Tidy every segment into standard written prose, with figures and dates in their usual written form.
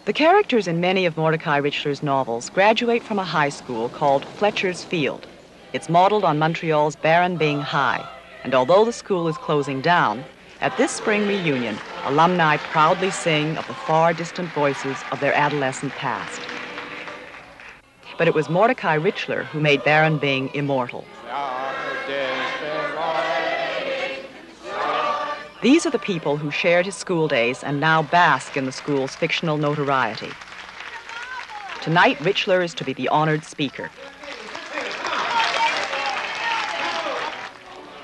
The characters in many of Mordecai Richler's novels graduate from a high school called Fletcher's Field. It's modeled on Montreal's Baron Byng High, and although the school is closing down, at this spring reunion, alumni proudly sing of the far distant voices of their adolescent past. But it was Mordecai Richler who made Baron Byng immortal. These are the people who shared his school days and now bask in the school's fictional notoriety. Tonight, Richler is to be the honored speaker.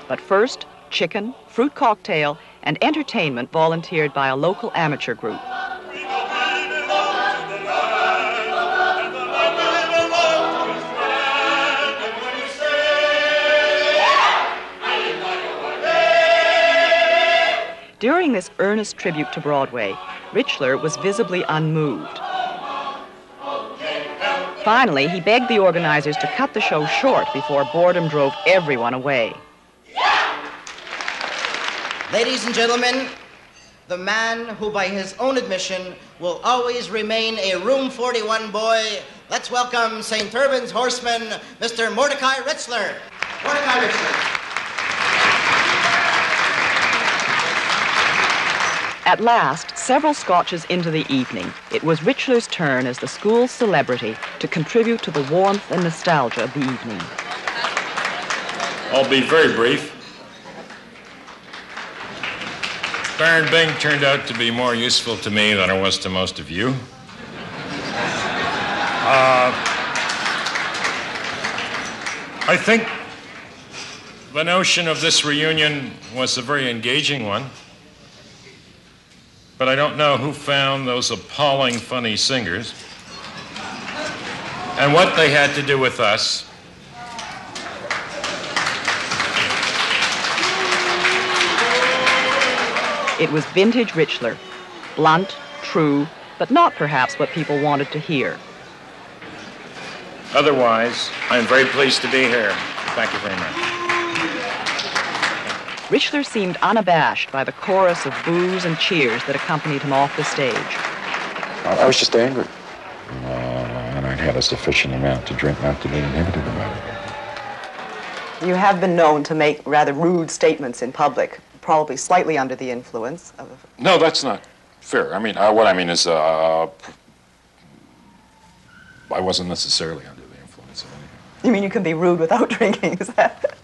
But first, chicken, fruit cocktail, and entertainment volunteered by a local amateur group. During this earnest tribute to Broadway, Richler was visibly unmoved. Finally, he begged the organizers to cut the show short before boredom drove everyone away. Ladies and gentlemen, the man who by his own admission will always remain a Room 41 boy, let's welcome St. Urban's horseman, Mr. Mordecai Richler. Mordecai Richler. At last, several scotches into the evening, it was Richler's turn as the school's celebrity to contribute to the warmth and nostalgia of the evening. I'll be very brief. Baron Byng turned out to be more useful to me than it was to most of you. I think the notion of this reunion was a very engaging one. But I don't know who found those appalling funny singers and what they had to do with us. It was vintage Richler, blunt, true, but not perhaps what people wanted to hear. Otherwise, I'm very pleased to be here. Thank you very much. Richler seemed unabashed by the chorus of boos and cheers that accompanied him off the stage. I was just angry. And I'd had a sufficient amount to drink not to be inhibited about it. You have been known to make rather rude statements in public, probably slightly under the influence of... No, that's not fair. I mean, what I mean is I wasn't necessarily under the influence of anything. You mean you can be rude without drinking, is that?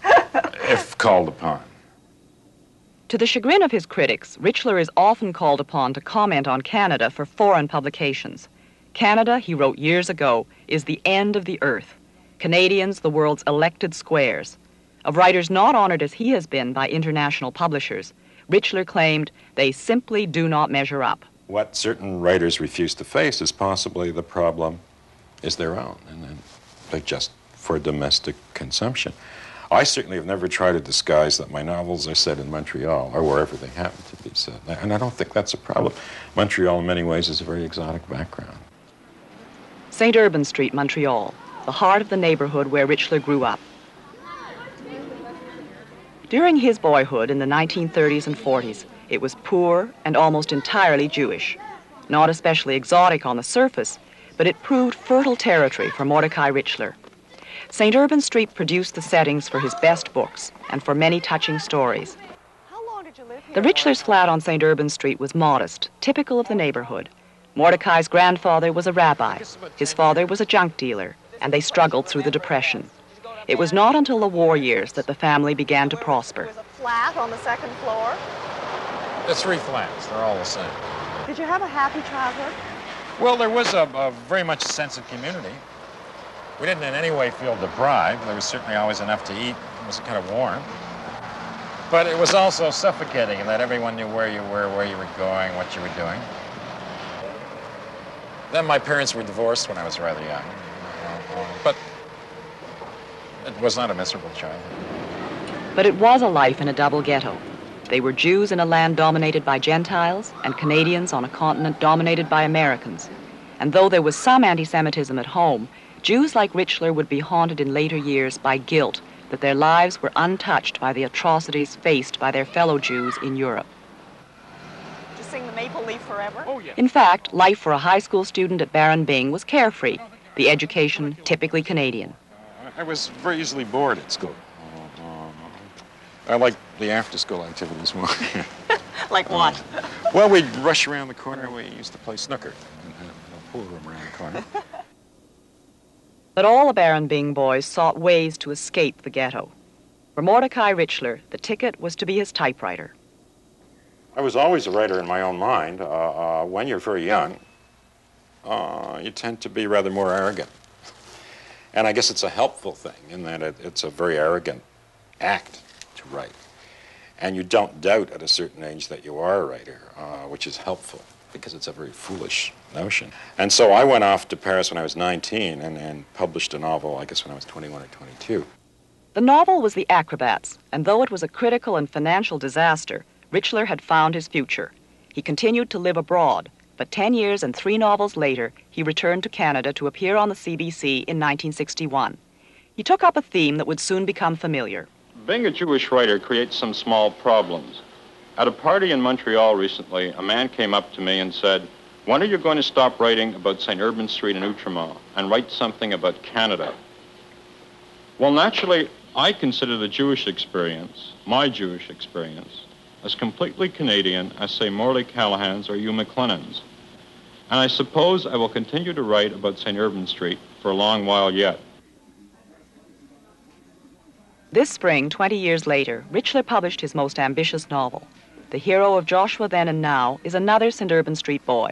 If called upon. To the chagrin of his critics, Richler is often called upon to comment on Canada for foreign publications. Canada, he wrote years ago, is the end of the earth. Canadians, the world's elected squares. Of writers not honored as he has been by international publishers, Richler claimed they simply do not measure up. What certain writers refuse to face is possibly the problem is their own, and they're just for domestic consumption. I certainly have never tried to disguise that my novels are set in Montreal, or wherever they happen to be set, and I don't think that's a problem. Montreal, in many ways, is a very exotic background. St. Urban Street, Montreal, the heart of the neighborhood where Richler grew up. During his boyhood in the 1930s and 40s, it was poor and almost entirely Jewish. Not especially exotic on the surface, but it proved fertile territory for Mordecai Richler. St. Urban Street produced the settings for his best books and for many touching stories. How long did you live here? The Richler's flat on St. Urban Street was modest, typical of the neighborhood. Mordecai's grandfather was a rabbi. His father was a junk dealer, and they struggled through the Depression. It was not until the war years that the family began to prosper. There was a flat on the second floor. The three flats, they're all the same. Did you have a happy childhood? Well, there was a very much a sense of community. We didn't in any way feel deprived. There was certainly always enough to eat. It was kind of warm. But it was also suffocating in that everyone knew where you were going, what you were doing. Then my parents were divorced when I was rather young. But it was not a miserable childhood. But it was a life in a double ghetto. They were Jews in a land dominated by Gentiles and Canadians on a continent dominated by Americans. And though there was some anti-Semitism at home, Jews like Richler would be haunted in later years by guilt that their lives were untouched by the atrocities faced by their fellow Jews in Europe. Did you sing the Maple Leaf Forever? Oh, yeah. In fact, life for a high school student at Baron Byng was carefree, the education typically Canadian. I was very easily bored at school. I liked the after-school activities more. Like what? Well, we'd rush around the corner. We used to play snooker and have a pool room around the corner. But all the Baron Byng boys sought ways to escape the ghetto. For Mordecai Richler, the ticket was to be his typewriter. I was always a writer in my own mind. When you're very young, you tend to be rather more arrogant. And I guess it's a helpful thing in that it's a very arrogant act to write. And you don't doubt at a certain age that you are a writer, which is helpful because it's a very foolish notion. And so I went off to Paris when I was 19 and published a novel, I guess when I was 21 or 22. The novel was The Acrobats, and though it was a critical and financial disaster, Richler had found his future. He continued to live abroad, but 10 years and 3 novels later, he returned to Canada to appear on the CBC in 1961. He took up a theme that would soon become familiar. Being a Jewish writer creates some small problems. At a party in Montreal recently, a man came up to me and said, "When are you going to stop writing about St. Urban Street in Outremont and write something about Canada?" Well, naturally, I consider the Jewish experience, my Jewish experience, as completely Canadian as, say, Morley Callahan's or Hugh McLennan's. And I suppose I will continue to write about St. Urban Street for a long while yet. This spring, 20 years later, Richler published his most ambitious novel. The hero of Joshua Then and Now is another St. Urban Street boy.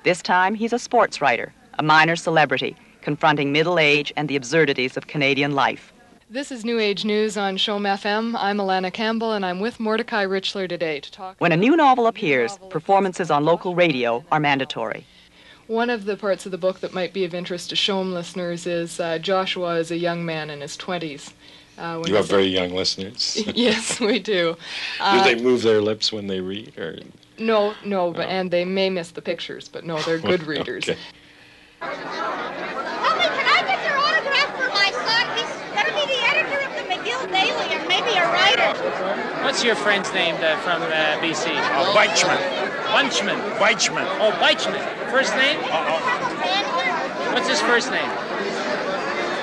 This time, he's a sports writer, a minor celebrity, confronting middle age and the absurdities of Canadian life. This is New Age News on Shom FM. I'm Alana Campbell, and I'm with Mordecai Richler today to talk. When a new novel appears, performances on local radio are mandatory. One of the parts of the book that might be of interest to Shom listeners is Joshua is a young man in his 20s. You have very young listeners. Yes, we do. Do they move their lips when they read? Or? No, and they may miss the pictures, but no, they're good readers. Okay. Mommy, can I get your autograph for my son? He's going to be the editor of the McGill Daily and maybe a writer. What's your friend's name from BC? Weichman. Bunchman. Weichman. Oh, Weichman. First name? What's his first name?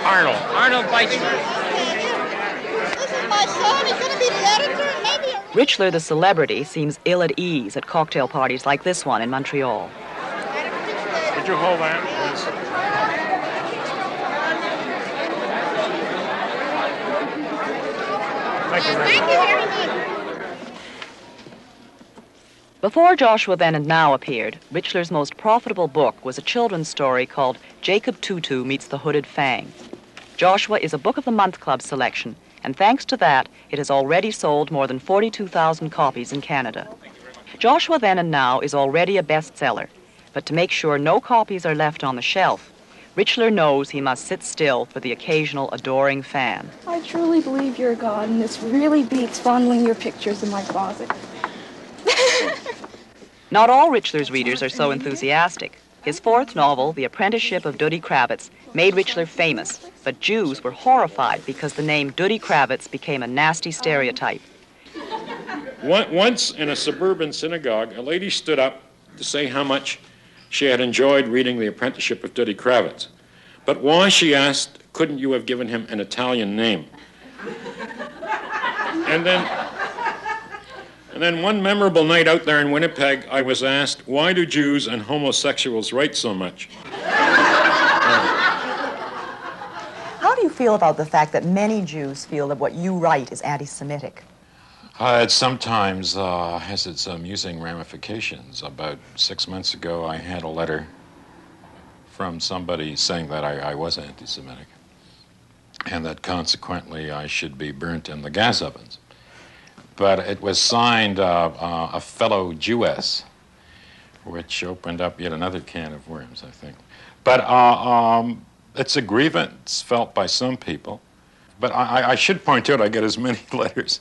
Arnold. Arnold Weichman. This is my son. He's going to be the editor and maybe a writer. Richler, the celebrity, seems ill at ease at cocktail parties like this one in Montreal. Would you hold that, please? Thank you very Thank much. you very much. Before Joshua Then and Now appeared, Richler's most profitable book was a children's story called Jacob Tutu Meets the Hooded Fang. Joshua is a Book of the Month Club selection, and thanks to that, it has already sold more than 42,000 copies in Canada. Joshua Then and Now is already a bestseller, but to make sure no copies are left on the shelf, Richler knows he must sit still for the occasional adoring fan. I truly believe you're God, and this really beats fondling your pictures in my closet. Not all Richler's readers are so enthusiastic. His fourth novel, The Apprenticeship of Duddy Kravitz, made Richler famous, but Jews were horrified because the name Duddy Kravitz became a nasty stereotype. Once in a suburban synagogue, a lady stood up to say how much she had enjoyed reading The Apprenticeship of Duddy Kravitz. But why, she asked, couldn't you have given him an Italian name? And then one memorable night out there in Winnipeg, I was asked, why do Jews and homosexuals write so much? How do you feel about the fact that many Jews feel that what you write is anti-Semitic? It sometimes has its amusing ramifications. About 6 months ago, I had a letter from somebody saying that I was anti-Semitic and that consequently I should be burnt in the gas ovens. But it was signed a fellow Jewess, which opened up yet another can of worms, I think. But it's a grievance felt by some people. But I should point out I get as many letters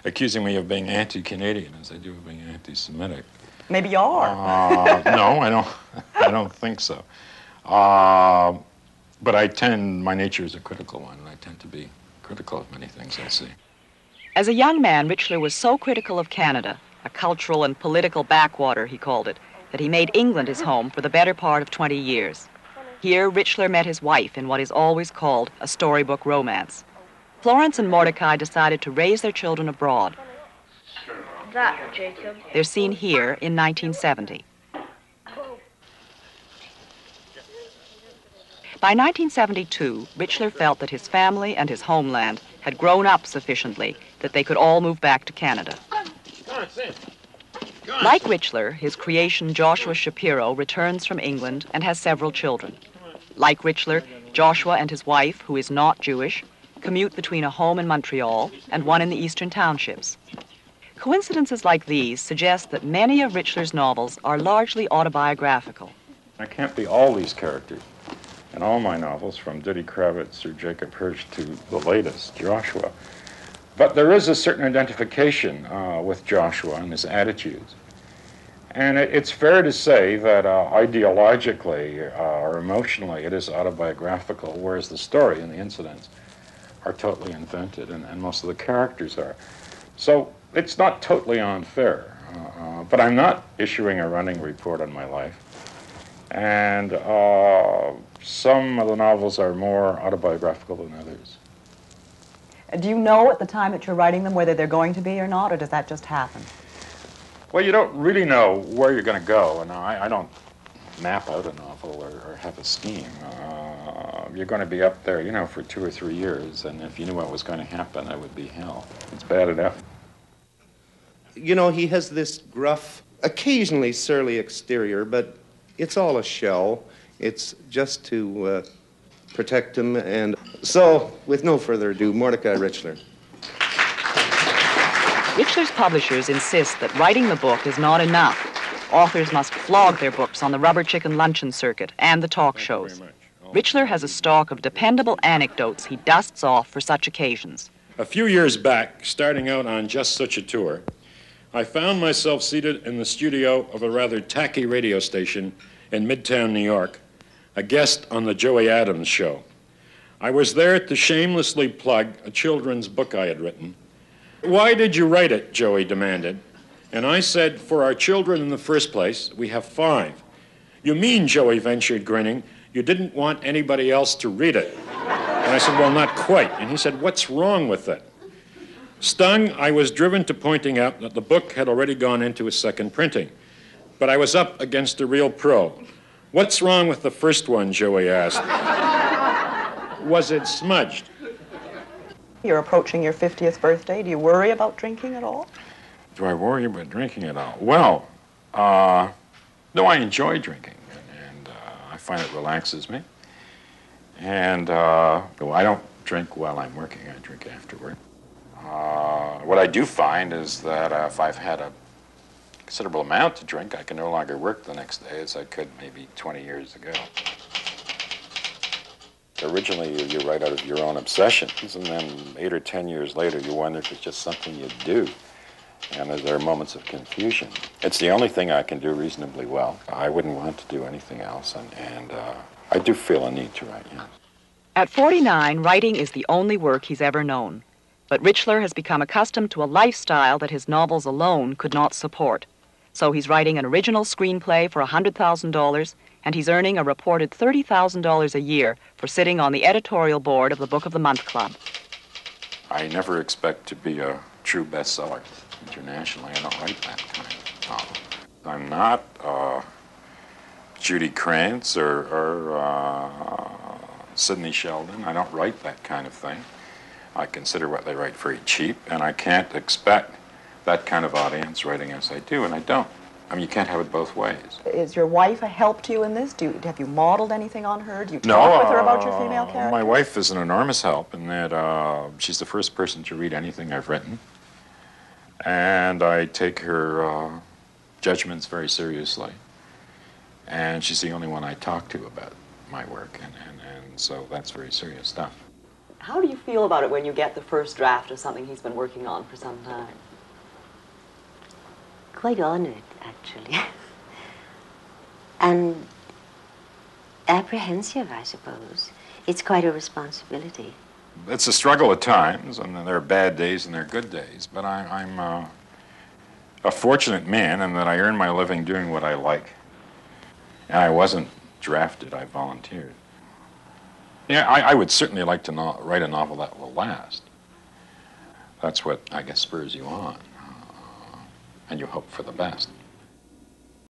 accusing me of being anti-Canadian as I do of being anti-Semitic. Maybe you are. No, I don't think so. But my nature is a critical one, and I tend to be critical of many things I see. As a young man, Richler was so critical of Canada a cultural and political backwater, he called it, that he made England his home for the better part of 20 years. Here, Richler met his wife in what is always called a storybook romance. Florence and Mordecai decided to raise their children abroad. That, Jacob. They're seen here in 1970. By 1972, Richler felt that his family and his homeland had grown up sufficiently that they could all move back to Canada. Like Richler, his creation Joshua Shapiro returns from England and has several children. Like Richler, Joshua and his wife, who is not Jewish, commute between a home in Montreal and one in the eastern townships. Coincidences like these suggest that many of Richler's novels are largely autobiographical. I can't be all these characters in all my novels, from Diddy Kravitz or Jacob Hirsch to the latest, Joshua. But there is a certain identification with Joshua and his attitudes. And it's fair to say that ideologically or emotionally it is autobiographical, whereas the story and the incidents are totally invented, and most of the characters are. So it's not totally unfair, but I'm not issuing a running report on my life. And some of the novels are more autobiographical than others. Do you know at the time that you're writing them whether they're going to be or not, or does that just happen? Well, you don't really know where you're going to go, and I don't map out a novel or have a scheme. You're going to be up there, you know, for 2 or 3 years, and if you knew what was going to happen, it would be hell. It's bad enough. You know, he has this gruff, occasionally surly exterior, but it's all a show. It's just to protect him, and so, with no further ado, Mordecai Richler. Richler's publishers insist that writing the book is not enough. Authors must flog their books on the rubber chicken luncheon circuit and the talk shows. Richler has a stock of dependable anecdotes he dusts off for such occasions. A few years back, starting out on just such a tour, I found myself seated in the studio of a rather tacky radio station in Midtown New York, a guest on the Joey Adams show. I was there to shamelessly plug a children's book I had written. "Why did you write it?" Joey demanded. And I said, "For our children in the first place, we have 5. "You mean," Joey ventured, grinning, "you didn't want anybody else to read it?" And I said, "Well, not quite." And he said, "What's wrong with it?" Stung, I was driven to pointing out that the book had already gone into a second printing. But I was up against a real pro. "What's wrong with the first one?" Joey asked. "Was it smudged?" You're approaching your 50th birthday. Do you worry about drinking at all? Do I worry about drinking at all? Well, no, I enjoy drinking, and I find it relaxes me. And I don't drink while I'm working. I drink afterward. What I do find is that if I've had a considerable amount to drink, I can no longer work the next day as I could maybe 20 years ago. Originally, you write out of your own obsessions, and then 8 or 10 years later, you wonder if it's just something you do. And there are moments of confusion. It's the only thing I can do reasonably well. I wouldn't want to do anything else, and I do feel a need to write, yes. At 49, writing is the only work he's ever known. But Richler has become accustomed to a lifestyle that his novels alone could not support. So he's writing an original screenplay for $100,000, and he's earning a reported $30,000 a year for sitting on the editorial board of the Book of the Month Club. I never expect to be a true bestseller internationally. I don't write that kind of novel. I'm not Judy Krantz or Sidney Sheldon. I don't write that kind of thing. I consider what they write very cheap, and I can't expect that kind of audience writing as I do, and I don't. I mean, you can't have it both ways. Is your wife a help to you in this? Have you modeled anything on her? Do you talk with her about your female character? My wife is an enormous help in that she's the first person to read anything I've written, and I take her judgments very seriously, and she's the only one I talk to about my work, and so that's very serious stuff. How do you feel about it when you get the first draft of something he's been working on for some time? Quite honored, actually. And apprehensive, I suppose. It's quite a responsibility. It's a struggle at times, and there are bad days and there are good days, but I'm a fortunate man in that I earn my living doing what I like. And I wasn't drafted, I volunteered. Yeah, I would certainly like to write a novel that will last. That's what, I guess, spurs you on. And you hope for the best.